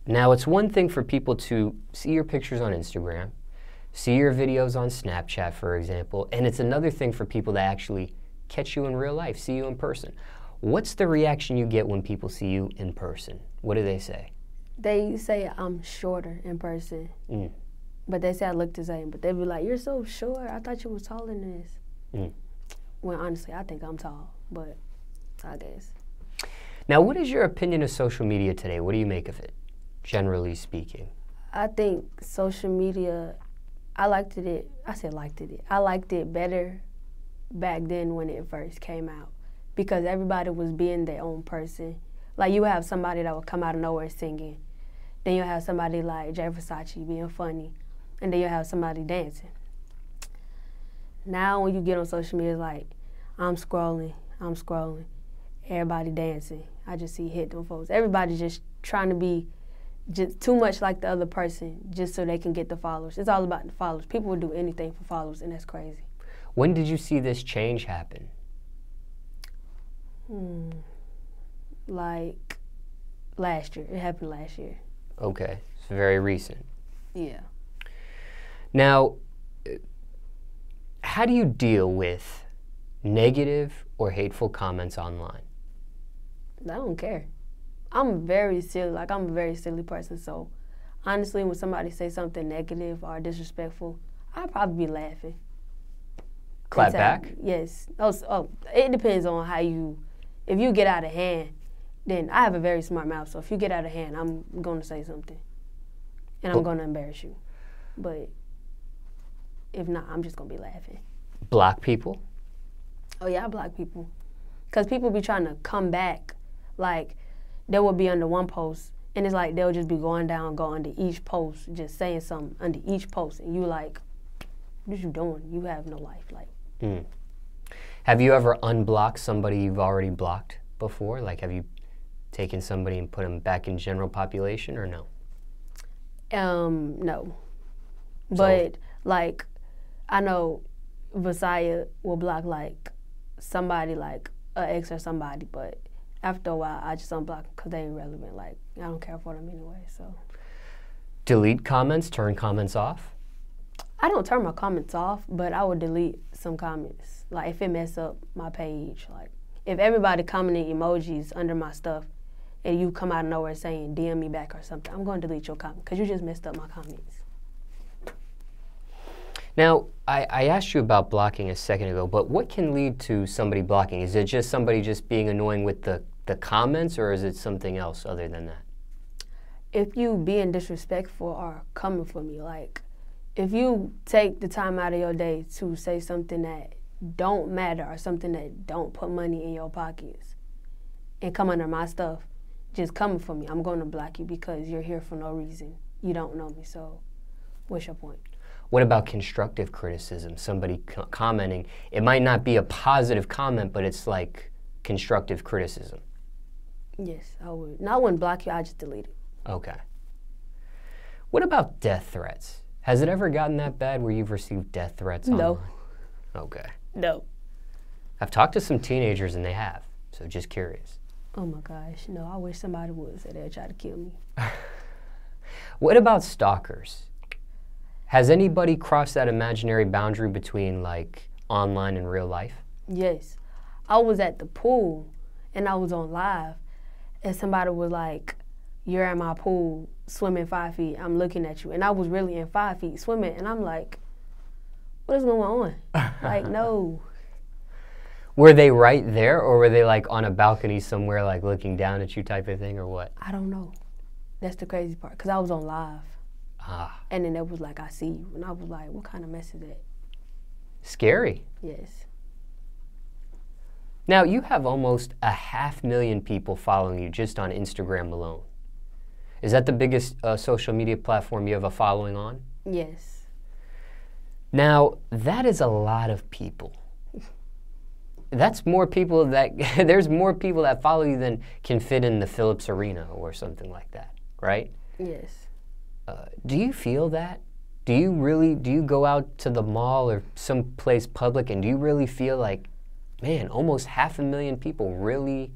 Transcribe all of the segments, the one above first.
Now, it's one thing for people to see your pictures on Instagram, see your videos on Snapchat, for example, and it's another thing for people to actually catch you in real life, see you in person. What's the reaction you get when people see you in person? What do they say? They say I'm shorter in person, but they say I look the same. But they be like, "You're so short. I thought you was taller than this." Well, honestly, I think I'm tall, but I guess. Now, what is your opinion of social media today? What do you make of it, generally speaking? I think social media, I liked it better back then when it first came out, because everybody was being their own person. Like, you have somebody that would come out of nowhere singing. Then you have somebody like Jay Versace being funny. And then you have somebody dancing. Now when you get on social media, it's like, I'm scrolling. Everybody dancing. I just see hit them folks. Everybody just trying to be just too much like the other person just so they can get the followers. It's all about the followers. People would do anything for followers, and that's crazy. When did you see this change happen? Like last year. It happened last year. Okay, it's very recent. Yeah. Now, how do you deal with negative or hateful comments online? I don't care. I'm very silly. Like, I'm a very silly person. So, honestly, when somebody say something negative or disrespectful, I'd probably be laughing. Clap back? Yes. It depends on how you. If you get out of hand, then I have a very smart mouth. So if you get out of hand, I'm going to say something, and I'm going to embarrass you. But if not, I'm just going to be laughing. Block people? Oh yeah, I block people, cause people be trying to come back. Like, they will be under one post, and it's like they'll just be go under each post, just saying something under each post, and you like, what you doing? You have no life, like. Have you ever unblocked somebody you've already blocked before? Like, have you taken somebody and put them back in general population, or no? No. But like, I know Visaya will block like somebody, like an ex or somebody, but after a while I just unblock them because they irrelevant. Like, I don't care for them anyway, so. Delete comments, turn comments off? I don't turn my comments off, but I would delete some comments. Like, if it mess up my page, like if everybody commenting emojis under my stuff and you come out of nowhere saying DM me back or something, I'm going to delete your comment because you just messed up my comments. Now, I asked you about blocking a second ago, but what can lead to somebody blocking? Is it just somebody just being annoying with the comments, or is it something else other than that? If you being disrespectful or coming for me, like, if you take the time out of your day to say something that don't matter or something that don't put money in your pockets and come under my stuff, just coming for me, I'm going to block you because you're here for no reason. You don't know me, so what's your point? What about constructive criticism? Somebody commenting, it might not be a positive comment, but it's like constructive criticism. Yes, I would. And I wouldn't block you, I just delete it. Okay. What about death threats? Has it ever gotten that bad where you've received death threats online? No. Okay. No. I've talked to some teenagers and they have, so just curious. Oh my gosh, no, I wish somebody would say they'd try to kill me. What about stalkers? Has anybody crossed that imaginary boundary between, like, online and real life? Yes. I was at the pool and I was on live and somebody was like, "You're at my pool swimming 5 feet. I'm looking at you." And I was really in 5 feet swimming and I'm like, what is going on? Like, no. Were they right there, or were they like on a balcony somewhere, like looking down at you type of thing, or what? I don't know. That's the crazy part, because I was on live. And then it was like, "I see you." And I was like, what kind of mess is that? Scary. Yes. Now, you have almost 500,000 people following you just on Instagram alone. Is that the biggest social media platform you have a following on? Yes. Now, that is a lot of people. That's more people that, there's more people that follow you than can fit in the Phillips Arena or something like that, right? Yes. Do you feel that? Do you go out to the mall or someplace public and do you really feel like, man, almost 500,000 people really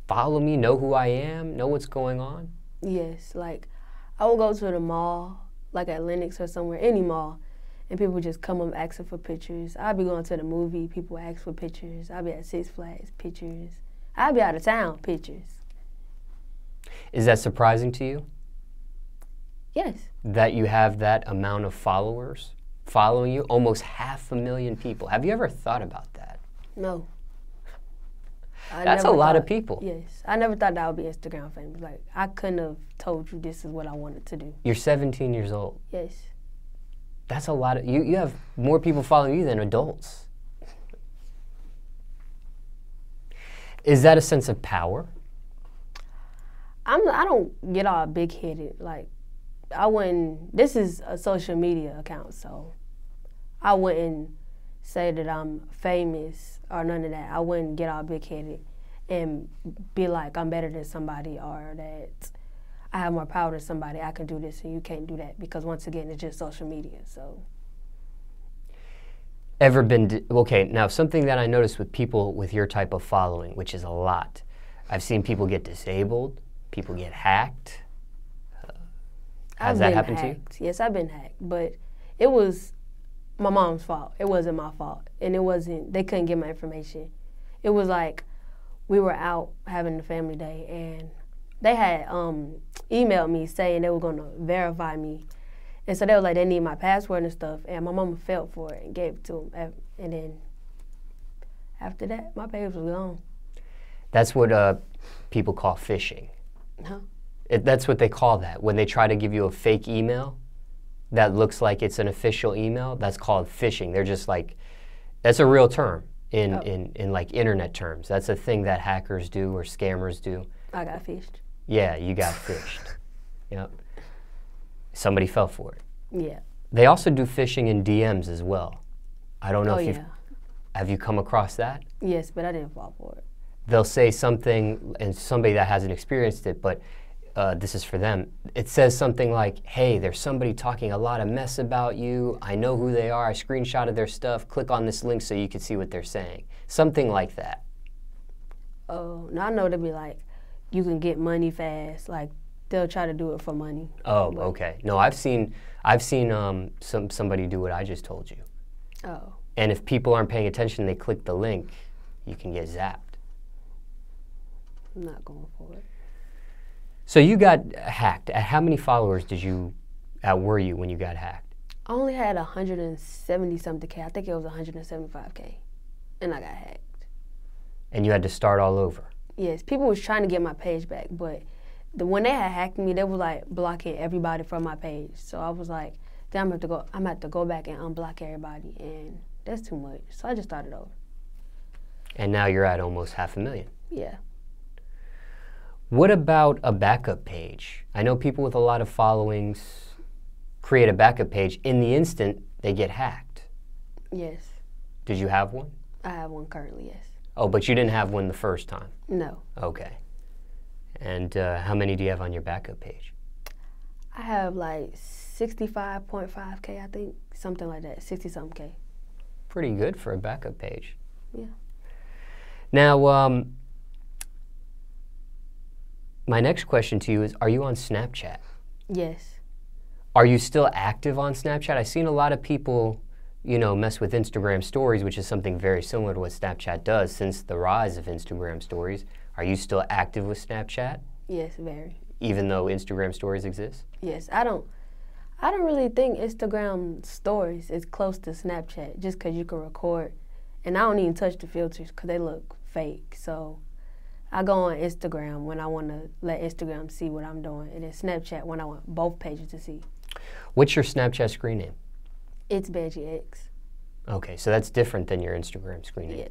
follow me, know who I am, know what's going on? Yes, like I will go to the mall, like at Lenox or somewhere, any mall, and people just come up asking for pictures. I'll be going to the movie, people ask for pictures. I'll be at Six Flags, pictures. I'll be out of town, pictures. Is that surprising to you? Yes. That you have that amount of followers following you? Almost 500,000 people. Have you ever thought about that? No. That's a lot of people. Yes. I never thought that I would be Instagram famous. Like, I couldn't have told you this is what I wanted to do. You're 17 years old. Yes. That's a lot of, you have more people following you than adults. Is that a sense of power? I don't get all big-headed. Like, I wouldn't, this is a social media account, so I wouldn't say that I'm famous or none of that. I wouldn't get all big-headed and be like I'm better than somebody or that I have more power than somebody. I can do this and you can't do that because once again, it's just social media, so. Ever been, okay, now something that I noticed with people with your type of following, which is a lot, I've seen people get disabled, people get hacked. Has that happened to you? Yes, I've been hacked, but it was my mom's fault. It wasn't my fault. And it wasn't, they couldn't get my information. It was like we were out having a family day and they had emailed me saying they were going to verify me. And so they were like, they need my password and stuff. And my mama fell for it and gave it to them. And then after that, my page was gone. That's what people call phishing. Huh? That's what they call that. When they try to give you a fake email that looks like it's an official email, that's called phishing. They're just like, that's a real term in like internet terms. That's a thing that hackers do or scammers do. I got phished. Yeah, you got phished. Yep. Somebody fell for it. Yeah. They also do phishing in DMs as well. I don't know if have you come across that? Yes, but I didn't fall for it. They'll say something, and somebody that hasn't experienced it, but this is for them. It says something like, hey, there's somebody talking a lot of mess about you. I know who they are. I screenshotted their stuff. Click on this link so you can see what they're saying. Something like that. Oh, now I know they'll be like, you can get money fast. Like, they'll try to do it for money. Oh, okay. No, I've seen somebody do what I just told you. Oh. And if people aren't paying attention, they click the link, you can get zapped. I'm not going for it. So you got hacked. At how many followers were you when you got hacked? I only had 170-something K. I think it was 175K. And I got hacked. And you had to start all over? Yes. People was trying to get my page back, but when they had hacked me, they were like blocking everybody from my page. So I was like, then I'm gonna have to go back and unblock everybody, and that's too much. So I just started over. And now you're at almost 500,000. Yeah. What about a backup page? I know people with a lot of followings create a backup page. In the instant, they get hacked. Yes. Did you have one? I have one currently, yes. Oh, but you didn't have one the first time? No. Okay. And how many do you have on your backup page? I have like 65.5K, I think, something like that, 60-something K. Pretty good for a backup page. Yeah. Now, my next question to you is, are you on Snapchat? Yes. Are you still active on Snapchat? I've seen a lot of people, you know, mess with Instagram stories, which is something very similar to what Snapchat does since the rise of Instagram stories. Are you still active with Snapchat? Yes, very. Even though Instagram stories exist? Yes, I don't really think Instagram stories is close to Snapchat just because you can record. And I don't even touch the filters because they look fake. So I go on Instagram when I want to let Instagram see what I'm doing, and then Snapchat when I want both pages to see. What's your Snapchat screen name? It's Banjii X. Okay, so that's different than your Instagram screen name. Yes.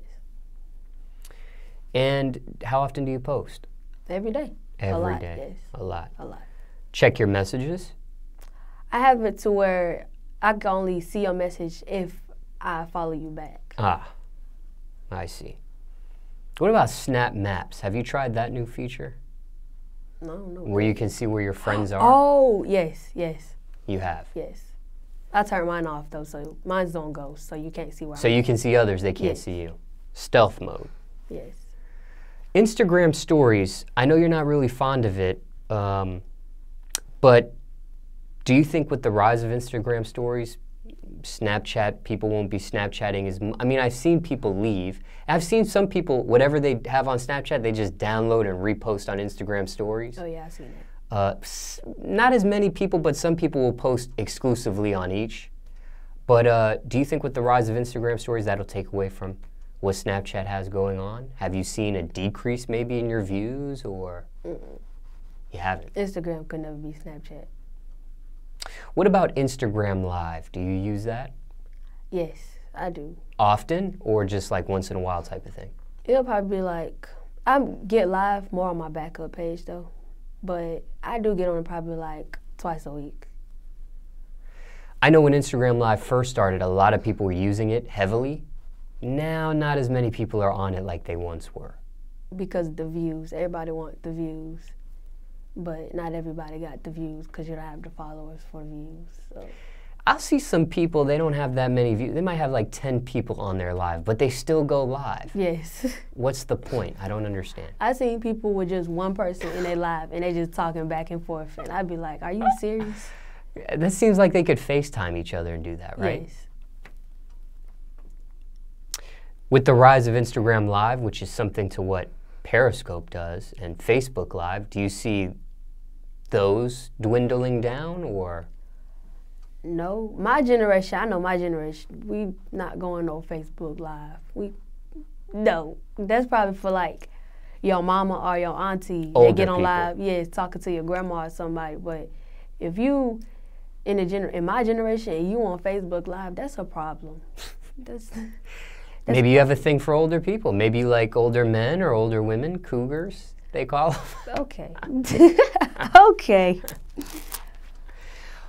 And how often do you post? Every day. Every day. Yes. A lot. A lot. Check your messages? I have it to where I can only see your message if I follow you back. Ah, I see. What about Snap Maps? Have you tried that new feature? No, no. Where you can see where your friends are? Oh, yes, yes. You have? Yes. I turned mine off though, so mine don't go, so you can't see where So you can see others, they can't see you. Stealth mode. Yes. Instagram stories, I know you're not really fond of it. But do you think with the rise of Instagram stories, Snapchat, people won't be Snapchatting as I mean, I've seen people leave. I've seen some people, whatever they have on Snapchat, they just download and repost on Instagram stories. Oh yeah, I've seen that. Not as many people, but some people will post exclusively on each. But do you think with the rise of Instagram stories, that'll take away from what Snapchat has going on? Have you seen a decrease maybe in your views, or you haven't? Instagram could never be Snapchat. What about Instagram Live? Do you use that? Yes, I do. Often, or just like once in a while type of thing? It'll probably be like, I get live more on my backup page though, but I do get on it probably like twice a week. I know when Instagram Live first started, a lot of people were using it heavily. Now, not as many people are on it like they once were. Because of the views. Everybody wants the views. But not everybody got the views because you don't have the followers for views. So. I'll see some people, they don't have that many views. They might have like 10 people on their live, but they still go live. Yes. What's the point? I don't understand. I've seen people with just one person in their live and they just talking back and forth. And I'd be like, are you serious? That seems like they could FaceTime each other and do that, right? Yes. With the rise of Instagram Live, which is something to what Periscope does, and Facebook Live, do you see those dwindling down, or? No, my generation, I know my generation, we not going no Facebook Live. No, that's probably for like your mama or your auntie. Older they get on people. live, yes, talking to your grandma or somebody. But if you in my generation and you on Facebook Live, that's a problem. That's Maybe you have a thing for older people. Maybe you like older men or older women, cougars, they call them. Okay. Okay.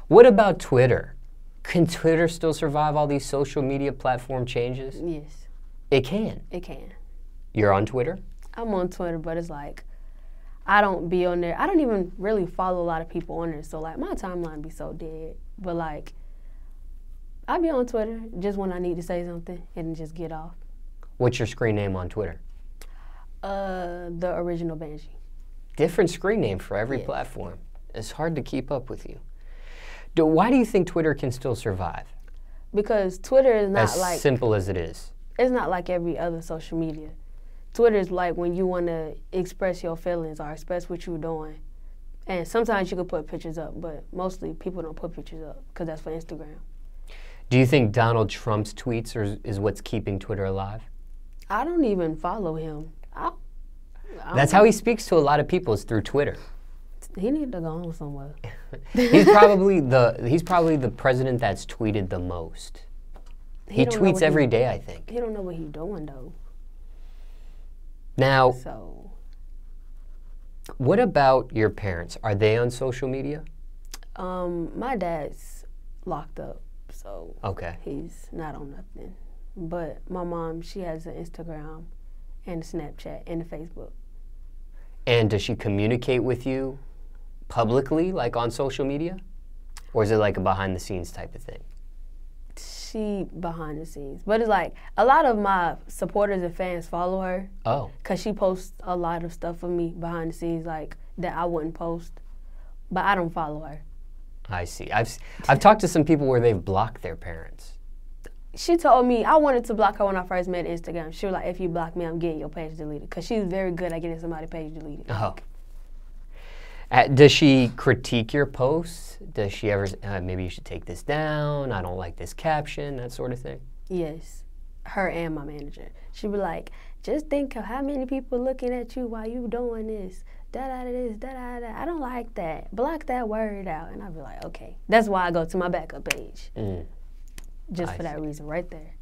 What about Twitter? Can Twitter still survive all these social media platform changes? Yes. It can. It can. You're on Twitter? I'm on Twitter, but it's like, I don't be on there. I don't even really follow a lot of people on there, so like my timeline be so dead. But like, I be on Twitter just when I need to say something and just get off. What's your screen name on Twitter? The original Banjii. Different screen name for every platform. It's hard to keep up with you. Why do you think Twitter can still survive? Because Twitter is not as like... simple as it is. It's not like every other social media. Twitter is like when you want to express your feelings or express what you're doing. And sometimes you can put pictures up, but mostly people don't put pictures up because that's for Instagram. Do you think Donald Trump's tweets is what's keeping Twitter alive? I don't even follow him. That's how he speaks to a lot of people, is through Twitter. He need to go on somewhere. He's probably the president that's tweeted the most. He tweets every day, I think. He don't know what he's doing though. Now, so, what about your parents? Are they on social media? My dad's locked up, so okay. He's not on nothing. But my mom, she has an Instagram and a Snapchat and a Facebook. And does she communicate with you publicly, like on social media? Or is it like a behind the scenes type of thing? She behind the scenes. But it's like, a lot of my supporters and fans follow her. Oh. Because she posts a lot of stuff for me behind the scenes, like, that I wouldn't post. But I don't follow her. I see. I've talked to some people where they've blocked their parents. She told me, I wanted to block her when I first met Instagram. She was like, if you block me, I'm getting your page deleted. Because she's very good at getting somebody's page deleted. Oh. Does she critique your posts? Does she ever, maybe you should take this down, I don't like this caption, that sort of thing? Yes. Her and my manager. She'd be like, just think of how many people looking at you while you doing this. Da-da-da-this, da-da-da. I don't like that. Block that word out. And I'd be like, okay. That's why I go to my backup page. Just for that reason right there.